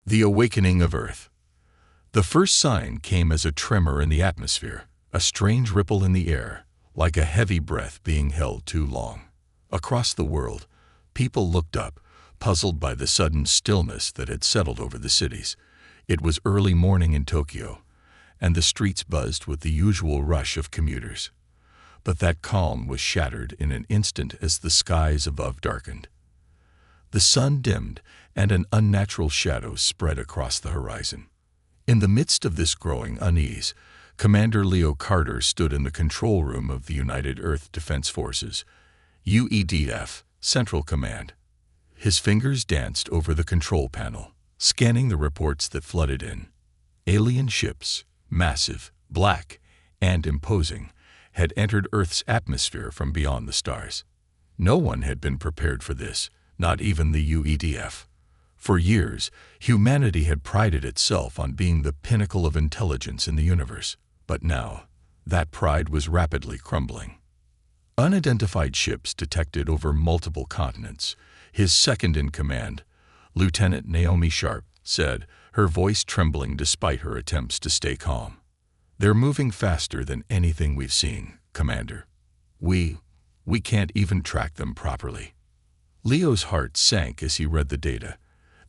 The awakening of Earth. The first sign came as a tremor in the atmosphere, a strange ripple in the air, like a heavy breath being held too long. Across the world, people looked up, puzzled by the sudden stillness that had settled over the cities. It was early morning in Tokyo, and the streets buzzed with the usual rush of commuters. But that calm was shattered in an instant as the skies above darkened. The sun dimmed, and an unnatural shadow spread across the horizon. In the midst of this growing unease, Commander Leo Carter stood in the control room of the United Earth Defense Forces, UEDF, Central Command. His fingers danced over the control panel, scanning the reports that flooded in. Alien ships, massive, black, and imposing, had entered Earth's atmosphere from beyond the stars. No one had been prepared for this, not even the UEDF. For years, humanity had prided itself on being the pinnacle of intelligence in the universe, but now, that pride was rapidly crumbling. Unidentified ships detected over multiple continents. His second-in-command, Lieutenant Naomi Sharp, said, her voice trembling despite her attempts to stay calm. "They're moving faster than anything we've seen, Commander. We can't even track them properly." Leo's heart sank as he read the data.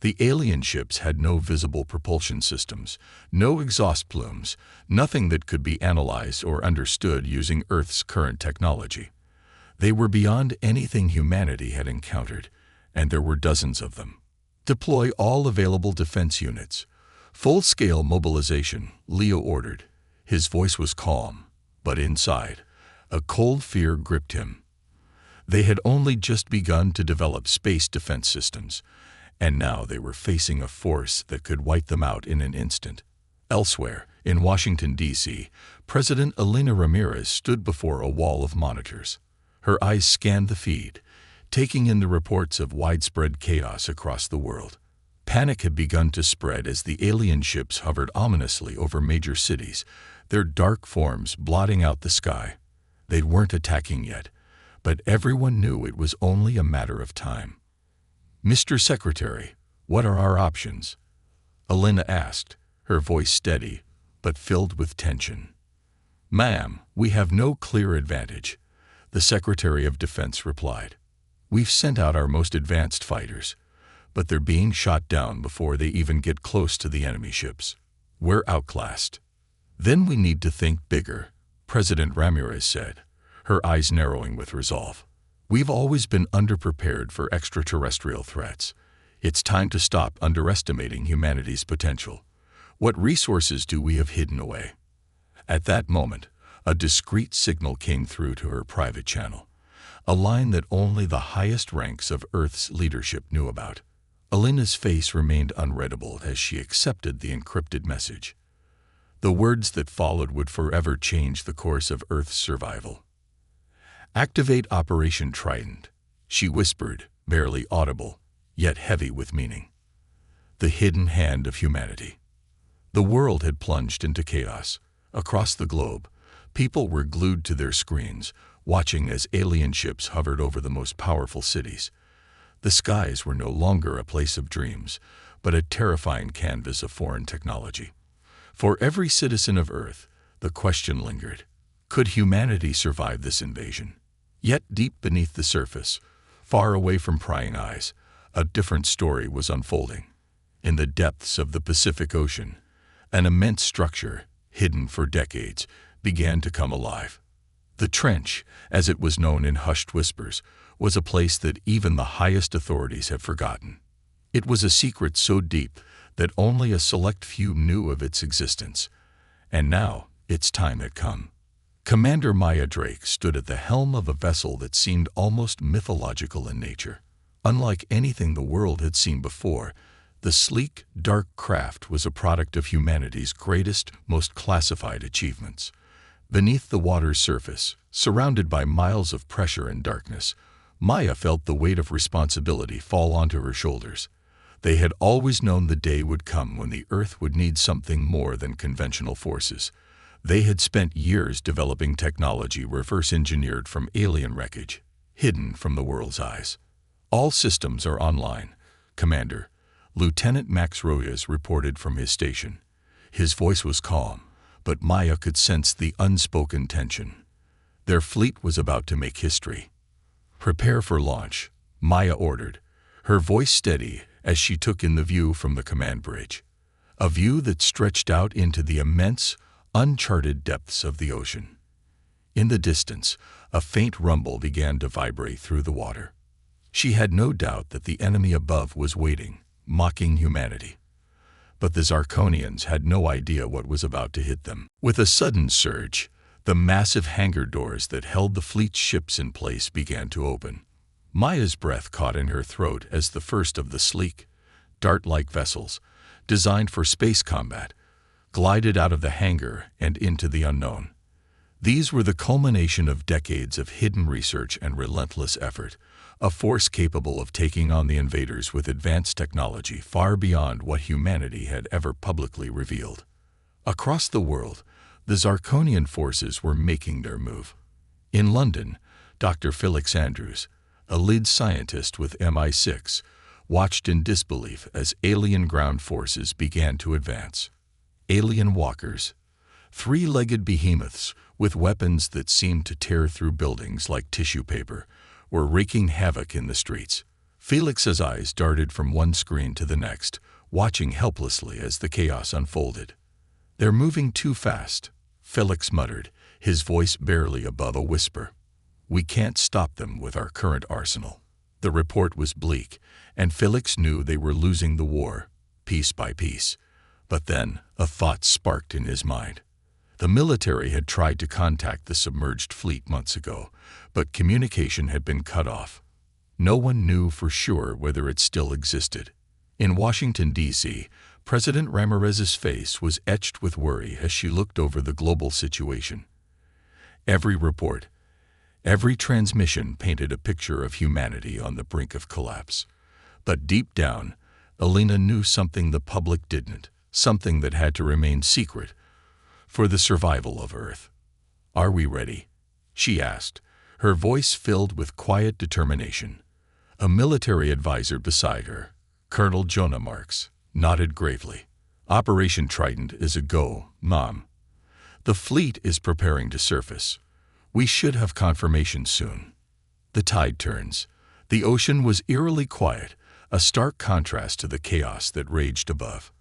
The alien ships had no visible propulsion systems, no exhaust plumes, nothing that could be analyzed or understood using Earth's current technology. They were beyond anything humanity had encountered, and there were dozens of them. "Deploy all available defense units. Full-scale mobilization," Leo ordered. His voice was calm, but inside, a cold fear gripped him. They had only just begun to develop space defense systems, and now they were facing a force that could wipe them out in an instant. Elsewhere, in Washington, D.C., President Elena Ramirez stood before a wall of monitors. Her eyes scanned the feed, taking in the reports of widespread chaos across the world. Panic had begun to spread as the alien ships hovered ominously over major cities, their dark forms blotting out the sky. They weren't attacking yet, but everyone knew it was only a matter of time. "Mr. Secretary, what are our options?" Elena asked, her voice steady, but filled with tension. "Ma'am, we have no clear advantage," the Secretary of Defense replied. "We've sent out our most advanced fighters, but they're being shot down before they even get close to the enemy ships. We're outclassed." "Then we need to think bigger," President Ramirez said, her eyes narrowing with resolve. "We've always been underprepared for extraterrestrial threats. It's time to stop underestimating humanity's potential. What resources do we have hidden away?" At that moment, a discreet signal came through to her private channel, a line that only the highest ranks of Earth's leadership knew about. Elena's face remained unreadable as she accepted the encrypted message. The words that followed would forever change the course of Earth's survival. "Activate Operation Trident," she whispered, barely audible, yet heavy with meaning. The hidden hand of humanity. The world had plunged into chaos. Across the globe, people were glued to their screens, watching as alien ships hovered over the most powerful cities. The skies were no longer a place of dreams, but a terrifying canvas of foreign technology. For every citizen of Earth, the question lingered: could humanity survive this invasion? Yet deep beneath the surface, far away from prying eyes, a different story was unfolding. In the depths of the Pacific Ocean, an immense structure, hidden for decades, began to come alive. The Trench, as it was known in hushed whispers, was a place that even the highest authorities had forgotten. It was a secret so deep that only a select few knew of its existence. And now, its time had come. Commander Maya Drake stood at the helm of a vessel that seemed almost mythological in nature. Unlike anything the world had seen before, the sleek, dark craft was a product of humanity's greatest, most classified achievements. Beneath the water's surface, surrounded by miles of pressure and darkness, Maya felt the weight of responsibility fall onto her shoulders. They had always known the day would come when the Earth would need something more than conventional forces. They had spent years developing technology reverse-engineered from alien wreckage, hidden from the world's eyes. "All systems are online, Commander," Lieutenant Max Royas reported from his station. His voice was calm, but Maya could sense the unspoken tension. Their fleet was about to make history. "Prepare for launch," Maya ordered, her voice steady as she took in the view from the command bridge. A view that stretched out into the immense, uncharted depths of the ocean. In the distance, a faint rumble began to vibrate through the water. She had no doubt that the enemy above was waiting, mocking humanity. But the Zarkonians had no idea what was about to hit them. With a sudden surge, the massive hangar doors that held the fleet's ships in place began to open. Maya's breath caught in her throat as the first of the sleek, dart-like vessels, designed for space combat, glided out of the hangar and into the unknown. These were the culmination of decades of hidden research and relentless effort, a force capable of taking on the invaders with advanced technology far beyond what humanity had ever publicly revealed. Across the world, the Zarkonian forces were making their move. In London, Dr. Felix Andrews, a lead scientist with MI6, watched in disbelief as alien ground forces began to advance. Alien walkers, three-legged behemoths with weapons that seemed to tear through buildings like tissue paper, were wreaking havoc in the streets. Felix's eyes darted from one screen to the next, watching helplessly as the chaos unfolded. "They're moving too fast," Felix muttered, his voice barely above a whisper. "We can't stop them with our current arsenal." The report was bleak, and Felix knew they were losing the war, piece by piece. But then a thought sparked in his mind. The military had tried to contact the submerged fleet months ago, but communication had been cut off. No one knew for sure whether it still existed. In Washington, D.C., President Ramirez's face was etched with worry as she looked over the global situation. Every report, every transmission painted a picture of humanity on the brink of collapse. But deep down, Elena knew something the public didn't, something that had to remain secret for the survival of Earth. "Are we ready?" she asked, her voice filled with quiet determination. A military advisor beside her, Colonel Jonah Marks, nodded gravely. "Operation Trident is a go, Mom. The fleet is preparing to surface. We should have confirmation soon." The tide turns. The ocean was eerily quiet, a stark contrast to the chaos that raged above.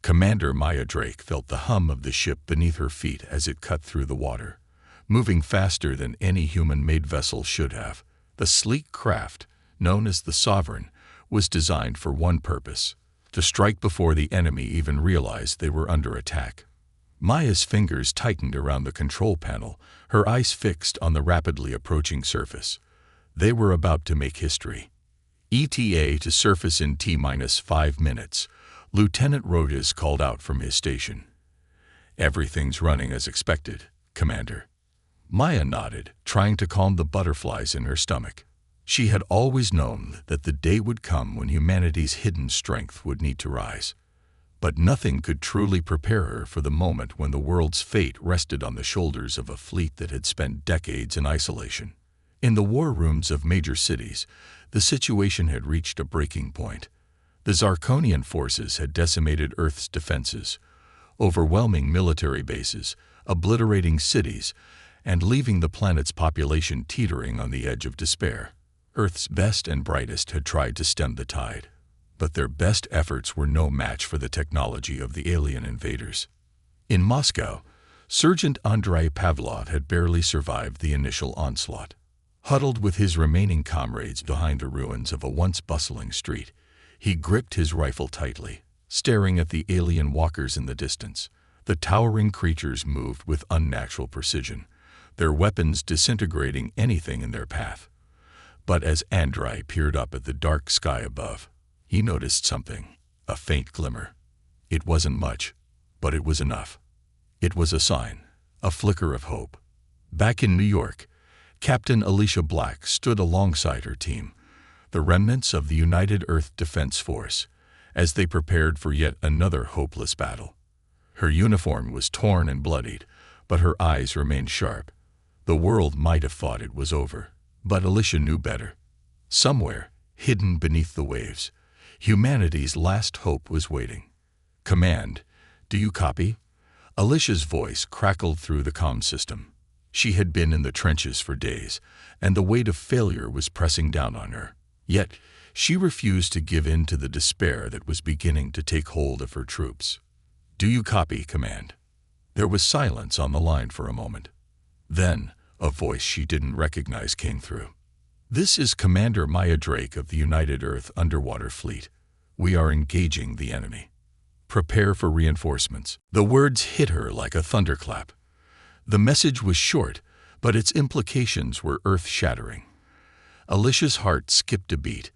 Commander Maya Drake felt the hum of the ship beneath her feet as it cut through the water, moving faster than any human-made vessel should have. The sleek craft, known as the Sovereign, was designed for one purpose: to strike before the enemy even realized they were under attack. Maya's fingers tightened around the control panel, her eyes fixed on the rapidly approaching surface. They were about to make history. "ETA to surface in T-5 minutes. Lieutenant Rojas called out from his station. "Everything's running as expected, Commander." Maya nodded, trying to calm the butterflies in her stomach. She had always known that the day would come when humanity's hidden strength would need to rise. But nothing could truly prepare her for the moment when the world's fate rested on the shoulders of a fleet that had spent decades in isolation. In the war rooms of major cities, the situation had reached a breaking point. The Zarkonian forces had decimated Earth's defenses, overwhelming military bases, obliterating cities, and leaving the planet's population teetering on the edge of despair. Earth's best and brightest had tried to stem the tide, but their best efforts were no match for the technology of the alien invaders. In Moscow, Sergeant Andrei Pavlov had barely survived the initial onslaught. Huddled with his remaining comrades behind the ruins of a once bustling street, he gripped his rifle tightly, staring at the alien walkers in the distance. The towering creatures moved with unnatural precision, their weapons disintegrating anything in their path. But as Andrei peered up at the dark sky above, he noticed something, a faint glimmer. It wasn't much, but it was enough. It was a sign, a flicker of hope. Back in New York, Captain Alicia Black stood alongside her team, the remnants of the United Earth Defense Force, as they prepared for yet another hopeless battle. Her uniform was torn and bloodied, but her eyes remained sharp. The world might have thought it was over, but Alicia knew better. Somewhere, hidden beneath the waves, Humanity's last hope was waiting. "Command, do you copy?" Alicia's voice crackled through the comm system. She had been in the trenches for days, and the weight of failure was pressing down on her. Yet, she refused to give in to the despair that was beginning to take hold of her troops. "Do you copy, Command?" There was silence on the line for a moment. Then, a voice she didn't recognize came through. "This is Commander Maya Drake of the United Earth Underwater Fleet. We are engaging the enemy. Prepare for reinforcements." The words hit her like a thunderclap. The message was short, but its implications were earth-shattering. Alicia's heart skipped a beat.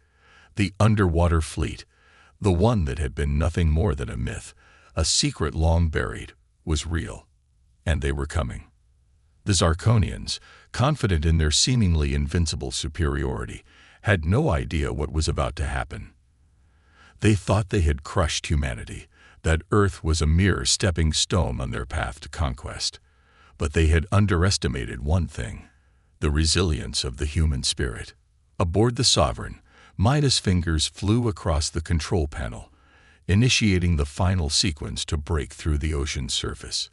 The underwater fleet, the one that had been nothing more than a myth, a secret long buried, was real. And they were coming. The Zarkonians, confident in their seemingly invincible superiority, had no idea what was about to happen. They thought they had crushed humanity, that Earth was a mere stepping stone on their path to conquest. But they had underestimated one thing: the resilience of the human spirit. Aboard the Sovereign, Maya's fingers flew across the control panel, initiating the final sequence to break through the ocean's surface.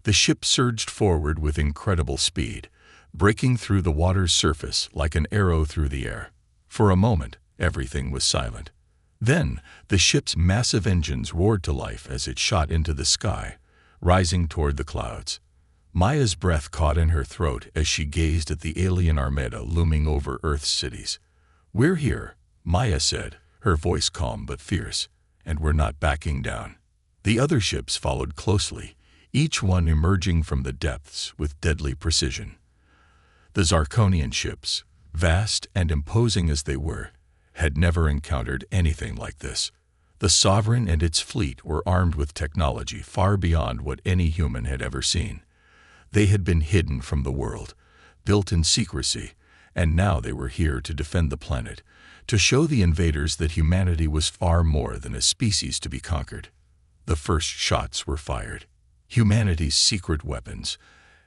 The ship surged forward with incredible speed, breaking through the water's surface like an arrow through the air. For a moment, everything was silent. Then, the ship's massive engines roared to life as it shot into the sky, rising toward the clouds. Maya's breath caught in her throat as she gazed at the alien Armada looming over Earth's cities. "We're here," Maya said, her voice calm but fierce, "and we're not backing down." The other ships followed closely, each one emerging from the depths with deadly precision. The Zarkonian ships, vast and imposing as they were, had never encountered anything like this. The Sovereign and its fleet were armed with technology far beyond what any human had ever seen. They had been hidden from the world, built in secrecy, and now they were here to defend the planet, to show the invaders that humanity was far more than a species to be conquered. The first shots were fired. Humanity's secret weapons,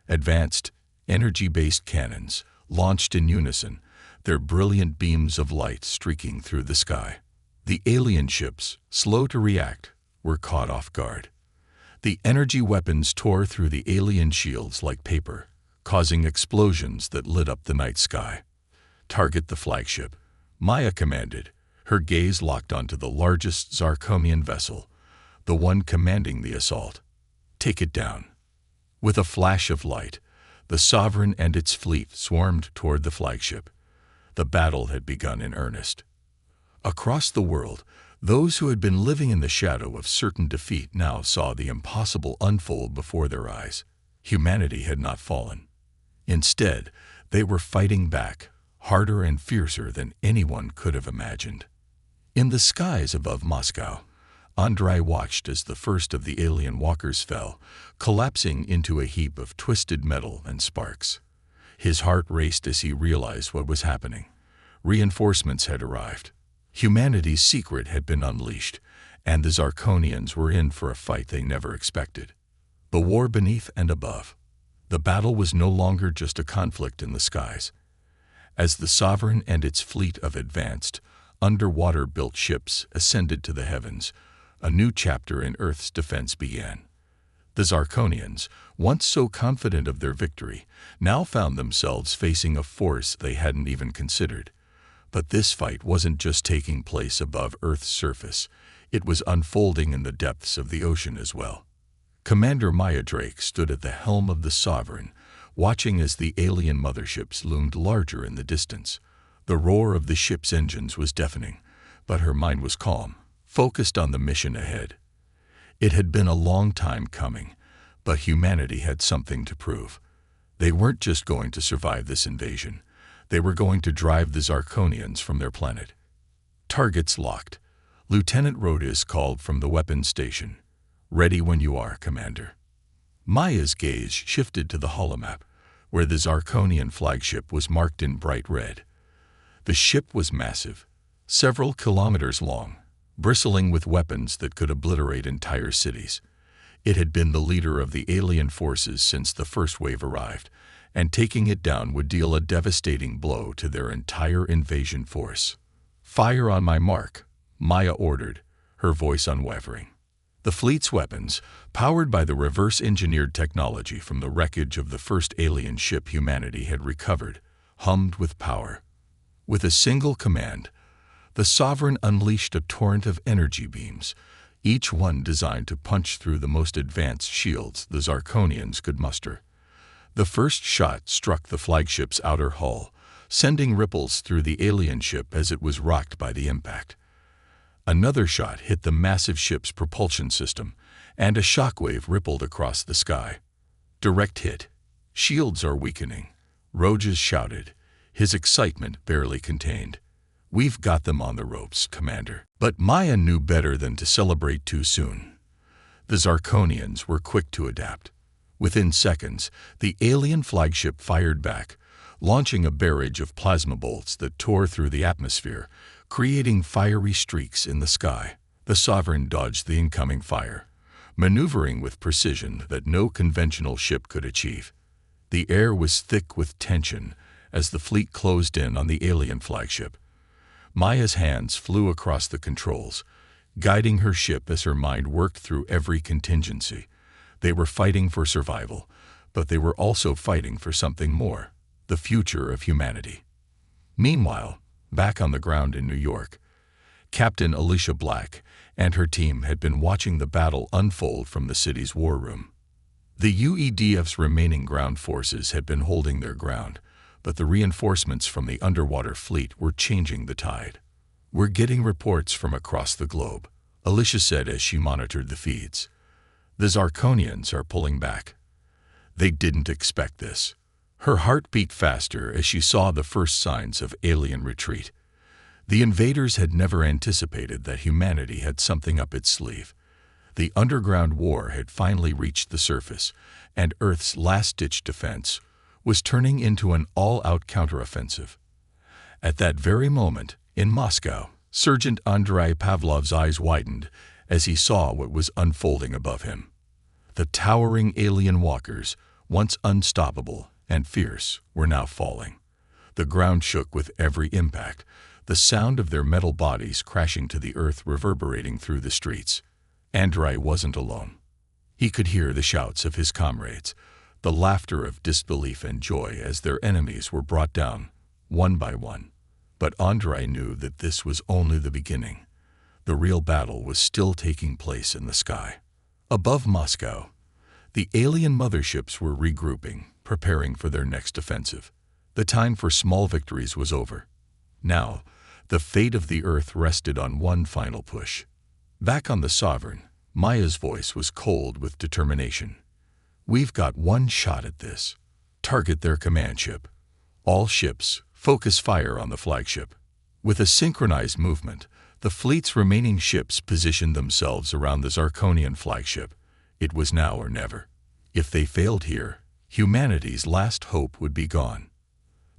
advanced, energy-based cannons, launched in unison, their brilliant beams of light streaking through the sky. The alien ships, slow to react, were caught off guard. The energy weapons tore through the alien shields like paper, causing explosions that lit up the night sky. "Target the flagship," Maya commanded, her gaze locked onto the largest Zarkonian vessel, the one commanding the assault. "Take it down." With a flash of light, the Sovereign and its fleet swarmed toward the flagship. The battle had begun in earnest. Across the world, those who had been living in the shadow of certain defeat now saw the impossible unfold before their eyes. Humanity had not fallen. Instead, they were fighting back, harder and fiercer than anyone could have imagined. In the skies above Moscow, Andrei watched as the first of the alien walkers fell, collapsing into a heap of twisted metal and sparks. His heart raced as he realized what was happening. Reinforcements had arrived. Humanity's secret had been unleashed, and the Zarkonians were in for a fight they never expected. The war beneath and above. The battle was no longer just a conflict in the skies. As the Sovereign and its fleet of advanced, underwater-built ships ascended to the heavens, a new chapter in Earth's defense began. The Zarkonians, once so confident of their victory, now found themselves facing a force they hadn't even considered. But this fight wasn't just taking place above Earth's surface, it was unfolding in the depths of the ocean as well. Commander Maya Drake stood at the helm of the Sovereign, watching as the alien motherships loomed larger in the distance. The roar of the ship's engines was deafening, but her mind was calm, focused on the mission ahead. It had been a long time coming, but humanity had something to prove. They weren't just going to survive this invasion. They were going to drive the Zarkonians from their planet. Targets locked. Lieutenant Rodis called from the weapons station. "Ready when you are, Commander." Maya's gaze shifted to the holomap, where the Zarkonian flagship was marked in bright red. The ship was massive, several kilometers long, bristling with weapons that could obliterate entire cities. It had been the leader of the alien forces since the first wave arrived, and taking it down would deal a devastating blow to their entire invasion force. "Fire on my mark," Maya ordered, her voice unwavering. The fleet's weapons, powered by the reverse-engineered technology from the wreckage of the first alien ship humanity had recovered, hummed with power. With a single command, the Sovereign unleashed a torrent of energy beams, each one designed to punch through the most advanced shields the Zarkonians could muster. The first shot struck the flagship's outer hull, sending ripples through the alien ship as it was rocked by the impact. Another shot hit the massive ship's propulsion system, and a shockwave rippled across the sky. Direct hit. Shields are weakening, Rojas shouted, his excitement barely contained. We've got them on the ropes, Commander. But Maya knew better than to celebrate too soon. The Zarkonians were quick to adapt. Within seconds, the alien flagship fired back, launching a barrage of plasma bolts that tore through the atmosphere, creating fiery streaks in the sky. The Sovereign dodged the incoming fire, maneuvering with precision that no conventional ship could achieve. The air was thick with tension as the fleet closed in on the alien flagship. Maya's hands flew across the controls, guiding her ship as her mind worked through every contingency. They were fighting for survival, but they were also fighting for something more, the future of humanity. Meanwhile, back on the ground in New York, Captain Alicia Black and her team had been watching the battle unfold from the city's war room. The UEDF's remaining ground forces had been holding their ground, but the reinforcements from the underwater fleet were changing the tide. We're getting reports from across the globe, Alicia said as she monitored the feeds. The Zarkonians are pulling back. They didn't expect this. Her heart beat faster as she saw the first signs of alien retreat. The invaders had never anticipated that humanity had something up its sleeve. The underground war had finally reached the surface, and Earth's last-ditch defense was turning into an all-out counteroffensive. At that very moment, in Moscow, Sergeant Andrei Pavlov's eyes widened as he saw what was unfolding above him. The towering alien walkers, once unstoppable and fierce, were now falling. The ground shook with every impact, the sound of their metal bodies crashing to the earth reverberating through the streets. Andrei wasn't alone. He could hear the shouts of his comrades, the laughter of disbelief and joy as their enemies were brought down, one by one. But Andrei knew that this was only the beginning. The real battle was still taking place in the sky. Above Moscow, the alien motherships were regrouping, preparing for their next offensive. The time for small victories was over. Now, the fate of the Earth rested on one final push. Back on the Sovereign, Maya's voice was cold with determination. We've got one shot at this. Target their command ship. All ships, focus fire on the flagship. With a synchronized movement, the fleet's remaining ships positioned themselves around the Zarkonian flagship. It was now or never. If they failed here, humanity's last hope would be gone.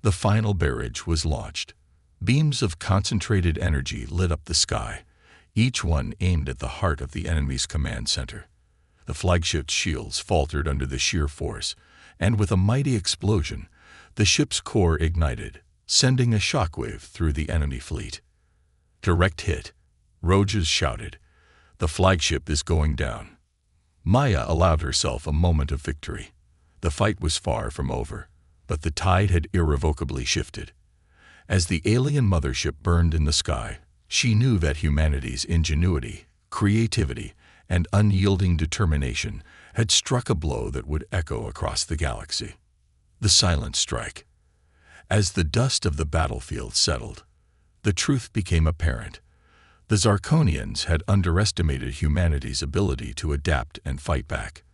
The final barrage was launched. Beams of concentrated energy lit up the sky, each one aimed at the heart of the enemy's command center. The flagship's shields faltered under the sheer force, and with a mighty explosion, the ship's core ignited, sending a shockwave through the enemy fleet. Direct hit, Rojas shouted. The flagship is going down. Maya allowed herself a moment of victory. The fight was far from over, but the tide had irrevocably shifted. As the alien mothership burned in the sky, she knew that humanity's ingenuity, creativity, and unyielding determination had struck a blow that would echo across the galaxy. The silent strike. As the dust of the battlefield settled, the truth became apparent. The Zarkonians had underestimated humanity's ability to adapt and fight back.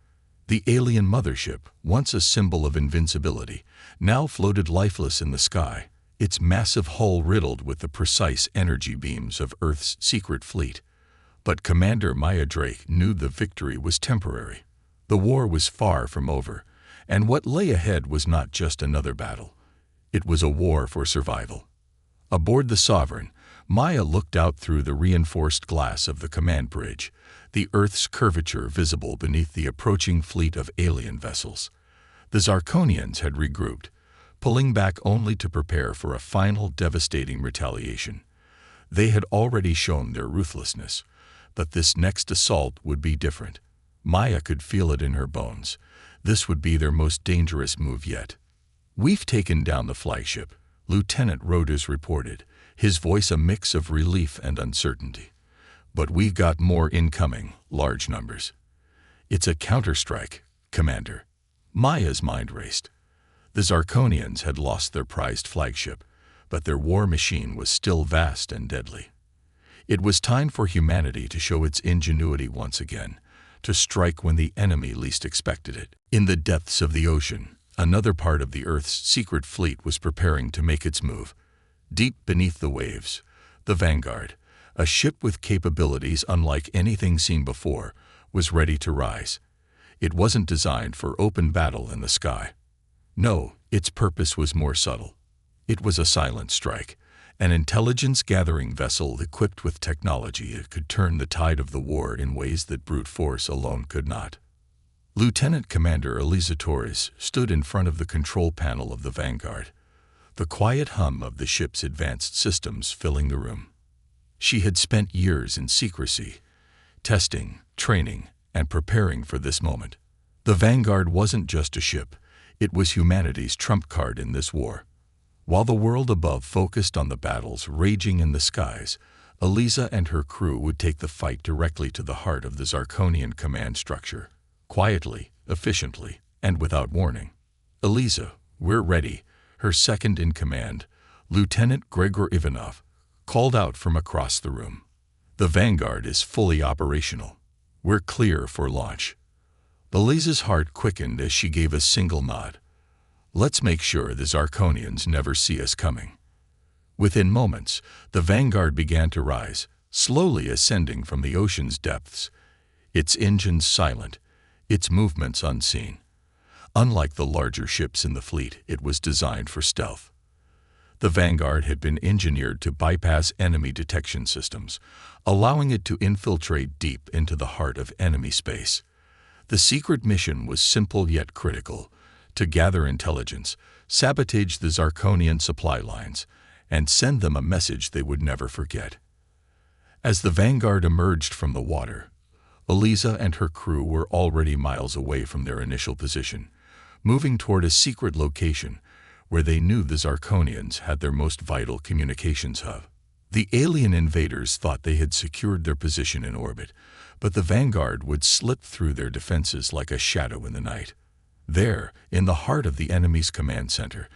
The alien mothership, once a symbol of invincibility, now floated lifeless in the sky, its massive hull riddled with the precise energy beams of Earth's secret fleet. But Commander Maya Drake knew the victory was temporary. The war was far from over, and what lay ahead was not just another battle. It was a war for survival. Aboard the Sovereign, Maya looked out through the reinforced glass of the command bridge, the Earth's curvature visible beneath the approaching fleet of alien vessels. The Zarkonians had regrouped, pulling back only to prepare for a final devastating retaliation. They had already shown their ruthlessness, but this next assault would be different. Maya could feel it in her bones. This would be their most dangerous move yet. "We've taken down the flagship," Lieutenant Roders reported, his voice a mix of relief and uncertainty. "But we've got more incoming, large numbers." "It's a counterstrike, Commander." Maya's mind raced. The Zarkonians had lost their prized flagship, but their war machine was still vast and deadly. It was time for humanity to show its ingenuity once again, to strike when the enemy least expected it. In the depths of the ocean, another part of the Earth's secret fleet was preparing to make its move. Deep beneath the waves, the Vanguard, a ship with capabilities unlike anything seen before, was ready to rise. It wasn't designed for open battle in the sky. No, its purpose was more subtle. It was a silent strike, an intelligence-gathering vessel equipped with technology that could turn the tide of the war in ways that brute force alone could not. Lieutenant Commander Eliza Torres stood in front of the control panel of the Vanguard, the quiet hum of the ship's advanced systems filling the room. She had spent years in secrecy, testing, training, and preparing for this moment. The Vanguard wasn't just a ship, it was humanity's trump card in this war. While the world above focused on the battles raging in the skies, Eliza and her crew would take the fight directly to the heart of the Zarkonian command structure, quietly, efficiently, and without warning. "Eliza, we're ready," her second-in-command, Lieutenant Gregor Ivanov, called out from across the room. "The Vanguard is fully operational. We're clear for launch." Eliza's heart quickened as she gave a single nod. "Let's make sure the Zarkonians never see us coming." Within moments, the Vanguard began to rise, slowly ascending from the ocean's depths, its engines silent, its movements unseen. Unlike the larger ships in the fleet, it was designed for stealth. The Vanguard had been engineered to bypass enemy detection systems, allowing it to infiltrate deep into the heart of enemy space. The secret mission was simple yet critical: to gather intelligence, sabotage the Zarkonian supply lines, and send them a message they would never forget. As the Vanguard emerged from the water, Eliza and her crew were already miles away from their initial position, moving toward a secret location where they knew the Zarkonians had their most vital communications hub. The alien invaders thought they had secured their position in orbit, but the Vanguard would slip through their defenses like a shadow in the night. There, in the heart of the enemy's command center,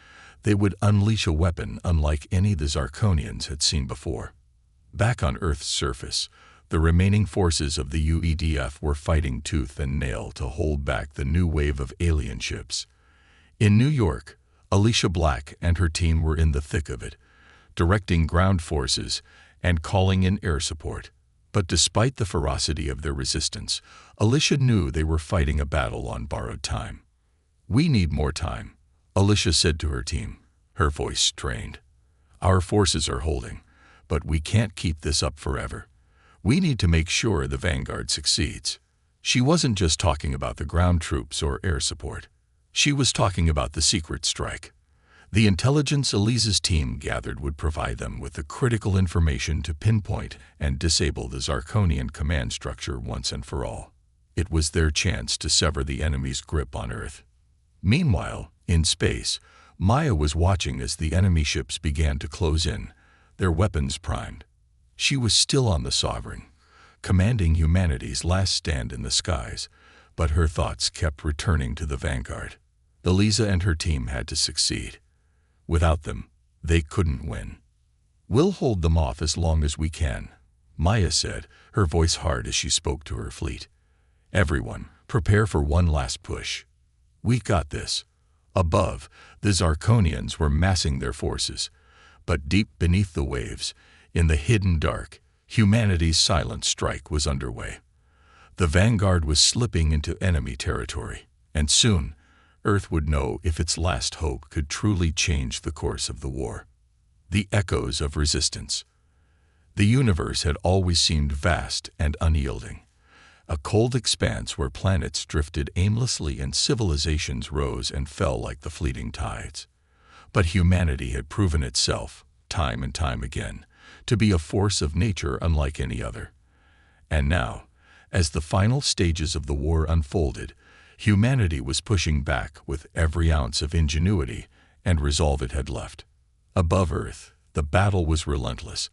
they would unleash a weapon unlike any the Zarkonians had seen before. Back on Earth's surface, the remaining forces of the UEDF were fighting tooth and nail to hold back the new wave of alien ships. In New York, Alicia Black and her team were in the thick of it, directing ground forces and calling in air support. But despite the ferocity of their resistance, Alicia knew they were fighting a battle on borrowed time. "We need more time," Alicia said to her team, her voice strained. "Our forces are holding, but we can't keep this up forever. We need to make sure the Vanguard succeeds." She wasn't just talking about the ground troops or air support. She was talking about the secret strike. The intelligence Eliza's team gathered would provide them with the critical information to pinpoint and disable the Zarkonian command structure once and for all. It was their chance to sever the enemy's grip on Earth. Meanwhile, in space, Maya was watching as the enemy ships began to close in, their weapons primed. She was still on the Sovereign, commanding humanity's last stand in the skies, but her thoughts kept returning to the Vanguard. Eliza and her team had to succeed. Without them, they couldn't win. "We'll hold them off as long as we can," Maya said, her voice hard as she spoke to her fleet. "Everyone, prepare for one last push. We've got this." Above, the Zarkonians were massing their forces, but deep beneath the waves, in the hidden dark, humanity's silent strike was underway. The Vanguard was slipping into enemy territory, and soon, Earth would know if its last hope could truly change the course of the war. The echoes of resistance. The universe had always seemed vast and unyielding, a cold expanse where planets drifted aimlessly and civilizations rose and fell like the fleeting tides. But humanity had proven itself, time and time again, to be a force of nature unlike any other. And now, as the final stages of the war unfolded, humanity was pushing back with every ounce of ingenuity and resolve it had left. Above Earth, the battle was relentless.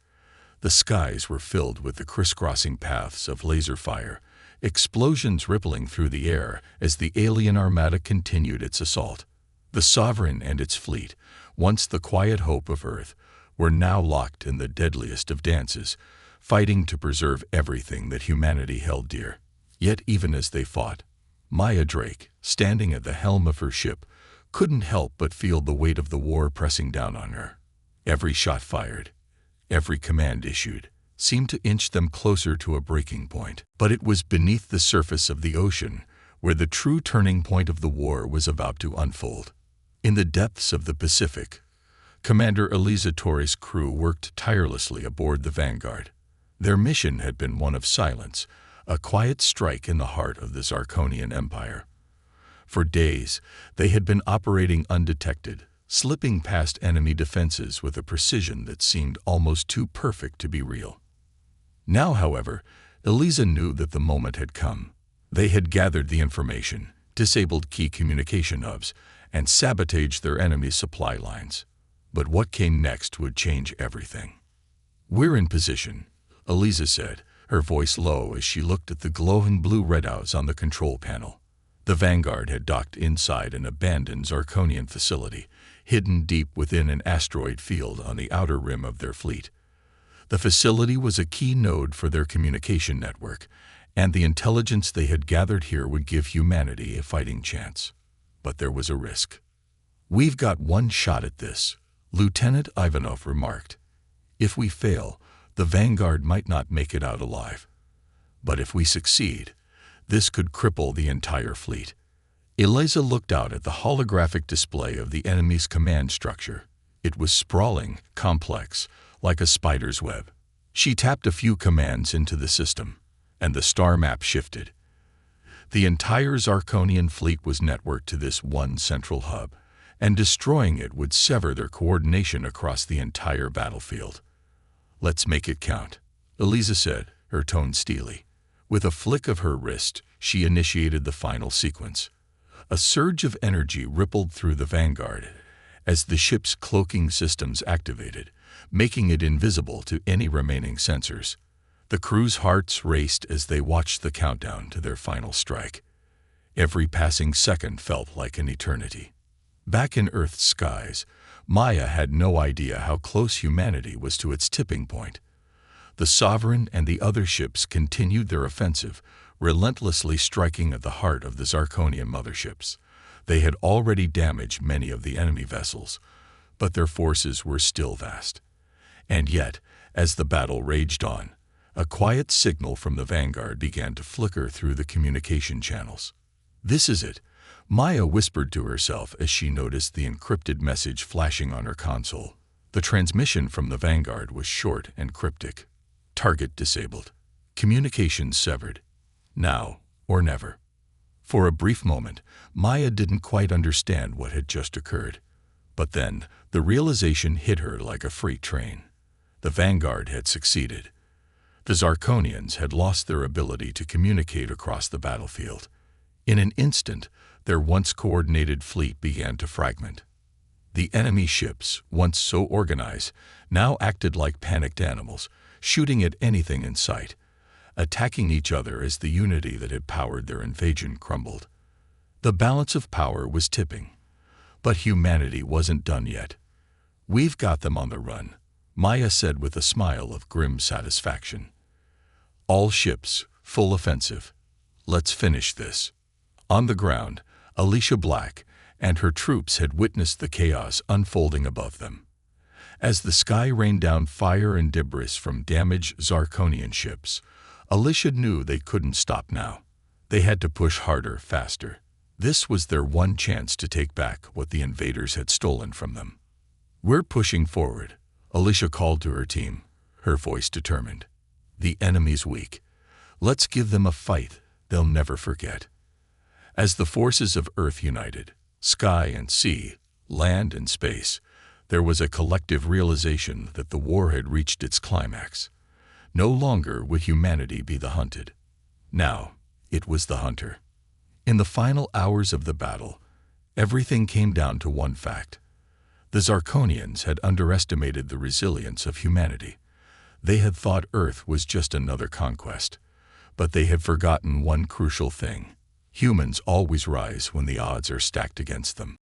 The skies were filled with the crisscrossing paths of laser fire, explosions rippling through the air as the alien armada continued its assault. The Sovereign and its fleet, once the quiet hope of Earth, were now locked in the deadliest of dances, fighting to preserve everything that humanity held dear. Yet even as they fought, Maya Drake, standing at the helm of her ship, couldn't help but feel the weight of the war pressing down on her. Every shot fired, every command issued, seemed to inch them closer to a breaking point. But it was beneath the surface of the ocean where the true turning point of the war was about to unfold. In the depths of the Pacific, Commander Eliza Torres' crew worked tirelessly aboard the Vanguard. Their mission had been one of silence, a quiet strike in the heart of the Zarkonian Empire. For days, they had been operating undetected, slipping past enemy defenses with a precision that seemed almost too perfect to be real. Now, however, Eliza knew that the moment had come. They had gathered the information, disabled key communication hubs, and sabotaged their enemy's supply lines. But what came next would change everything. "We're in position," Eliza said, her voice low as she looked at the glowing blue readouts on the control panel. The Vanguard had docked inside an abandoned Zarkonian facility, hidden deep within an asteroid field on the outer rim of their fleet. The facility was a key node for their communication network, and the intelligence they had gathered here would give humanity a fighting chance. But there was a risk. "We've got one shot at this," Lieutenant Ivanov remarked. "If we fail, the Vanguard might not make it out alive. But if we succeed, this could cripple the entire fleet." Eliza looked out at the holographic display of the enemy's command structure. It was sprawling, complex, like a spider's web. She tapped a few commands into the system, and the star map shifted. The entire Zarkonian fleet was networked to this one central hub, and destroying it would sever their coordination across the entire battlefield. "Let's make it count," Eliza said, her tone steely. With a flick of her wrist, she initiated the final sequence. A surge of energy rippled through the Vanguard as the ship's cloaking systems activated, making it invisible to any remaining sensors. The crew's hearts raced as they watched the countdown to their final strike. Every passing second felt like an eternity. Back in Earth's skies, Maya had no idea how close humanity was to its tipping point. The Sovereign and the other ships continued their offensive, relentlessly striking at the heart of the Zarkonian motherships. They had already damaged many of the enemy vessels, but their forces were still vast. And yet, as the battle raged on, a quiet signal from the Vanguard began to flicker through the communication channels. "This is it," Maya whispered to herself as she noticed the encrypted message flashing on her console. The transmission from the Vanguard was short and cryptic. "Target disabled. Communications severed. Now or never." For a brief moment, Maya didn't quite understand what had just occurred. But then, the realization hit her like a freight train. The Vanguard had succeeded. The Zarkonians had lost their ability to communicate across the battlefield. In an instant, their once coordinated fleet began to fragment. The enemy ships, once so organized, now acted like panicked animals, shooting at anything in sight, attacking each other as the unity that had powered their invasion crumbled. The balance of power was tipping. But humanity wasn't done yet. "We've got them on the run," Maya said with a smile of grim satisfaction. "All ships, full offensive. Let's finish this." On the ground, Alicia Black and her troops had witnessed the chaos unfolding above them. As the sky rained down fire and debris from damaged Zarkonian ships, Alicia knew they couldn't stop now. They had to push harder, faster. This was their one chance to take back what the invaders had stolen from them. "We're pushing forward," Alicia called to her team, her voice determined. "The enemy's weak. Let's give them a fight they'll never forget." As the forces of Earth united, sky and sea, land and space, There was a collective realization that the war had reached its climax. No longer would humanity be the hunted. Now, it was the hunter. In the final hours of the battle, everything came down to one fact. The Zarkonians had underestimated the resilience of humanity. They had thought Earth was just another conquest. But they had forgotten one crucial thing. Humans always rise when the odds are stacked against them.